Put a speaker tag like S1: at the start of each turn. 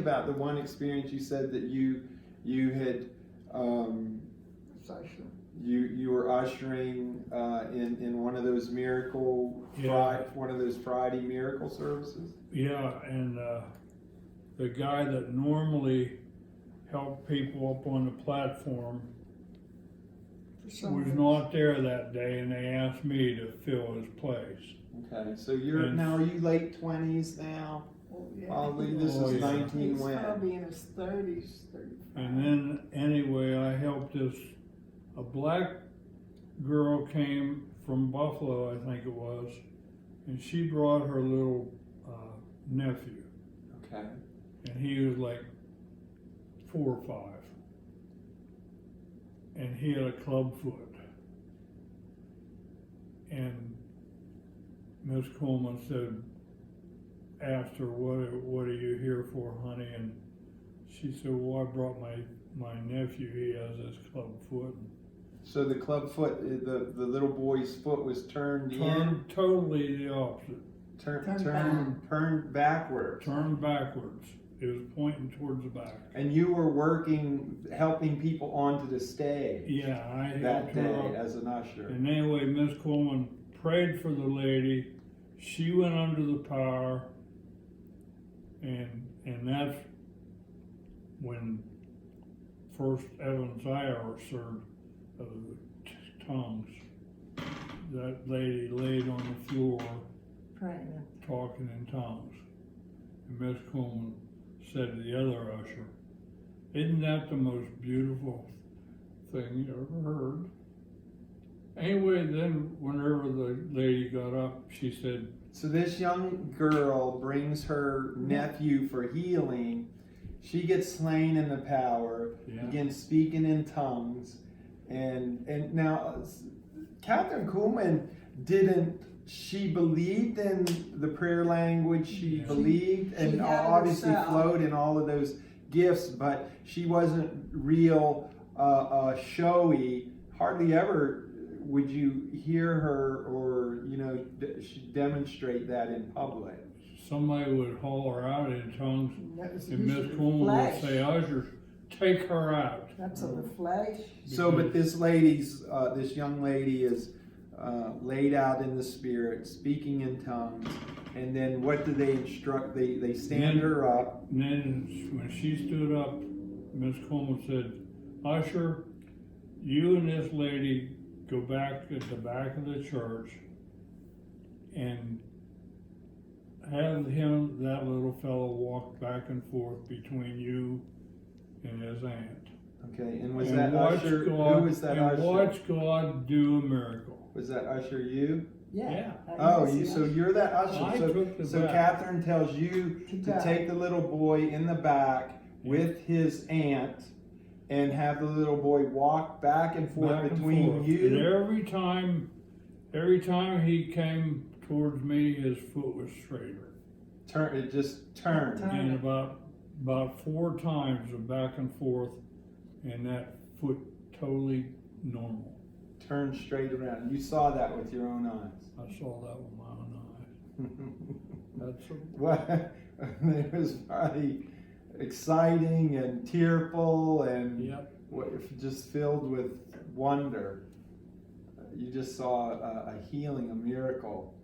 S1: About the one experience you said that you had you were ushering in one of those one of those Friday miracle services.
S2: Yeah, and the guy that normally helped people up on the platform was not there that day, and they asked me to fill his place.
S1: Okay, so now are you late 20s now?
S3: Oh, yeah.
S1: Probably. This is 19
S3: He's
S1: when?
S3: probably in his 30s, 35.
S2: And then anyway, I helped a black girl came from Buffalo, I think it was, and she brought her little nephew.
S1: Okay.
S2: And he was like 4 or 5. And he had a club foot. And Miss Kuhlman asked her, what are you here for, honey? And she said, well, I brought my nephew, he has this club foot.
S1: So the club foot, the little boy's foot was turned in?
S2: Totally the opposite.
S1: Turned backwards.
S2: Turned backwards. It was pointing towards the back.
S1: And you were helping people onto the stage.
S2: Yeah, I
S1: that
S2: helped her
S1: day
S2: up.
S1: as an usher.
S2: And anyway, Miss Kuhlman prayed for the lady. She went under the power, and that's when first Evans IR served tongues. That lady laid on the floor
S3: Praying.
S2: talking in tongues. And Miss Kuhlman said to the other usher, isn't that the most beautiful thing you ever heard? Anyway, then whenever the lady got up, she said,
S1: so this young girl brings her nephew for healing. She gets slain in the power, begins speaking in tongues. And now, Kathryn Kuhlman she believed in the prayer language, she believed and obviously flowed in all of those gifts, but she wasn't real showy. Hardly ever would you hear her or, demonstrate that in public.
S2: Somebody would holler out in tongues, and Miss Kuhlman would say, Usher, take her out.
S3: That's of the flesh.
S1: So, but this young lady is laid out in the Spirit, speaking in tongues, and then what do they instruct? They stand her up.
S2: And then when she stood up, Miss Kuhlman said, Usher, you and this lady go back at the back of the church and have that little fellow walk back and forth between you and his aunt.
S1: Okay, and was that Usher? Who was that Usher?
S2: And watch God do a miracle.
S1: Was that Usher you?
S3: Yeah.
S1: Oh, so you're that Usher.
S2: I took the
S1: so
S2: back.
S1: Kathryn tells you to take the little boy in the back with his aunt and have the little boy walk back and forth between you.
S2: And every time he came towards me, his foot was straighter.
S1: It just turned.
S2: And about 4 times of back and forth, and that foot totally normal.
S1: Turned straight around. You saw that with your own eyes.
S2: I saw that with my own eyes.
S1: It was probably exciting and tearful and just filled with wonder. You just saw a healing, a miracle.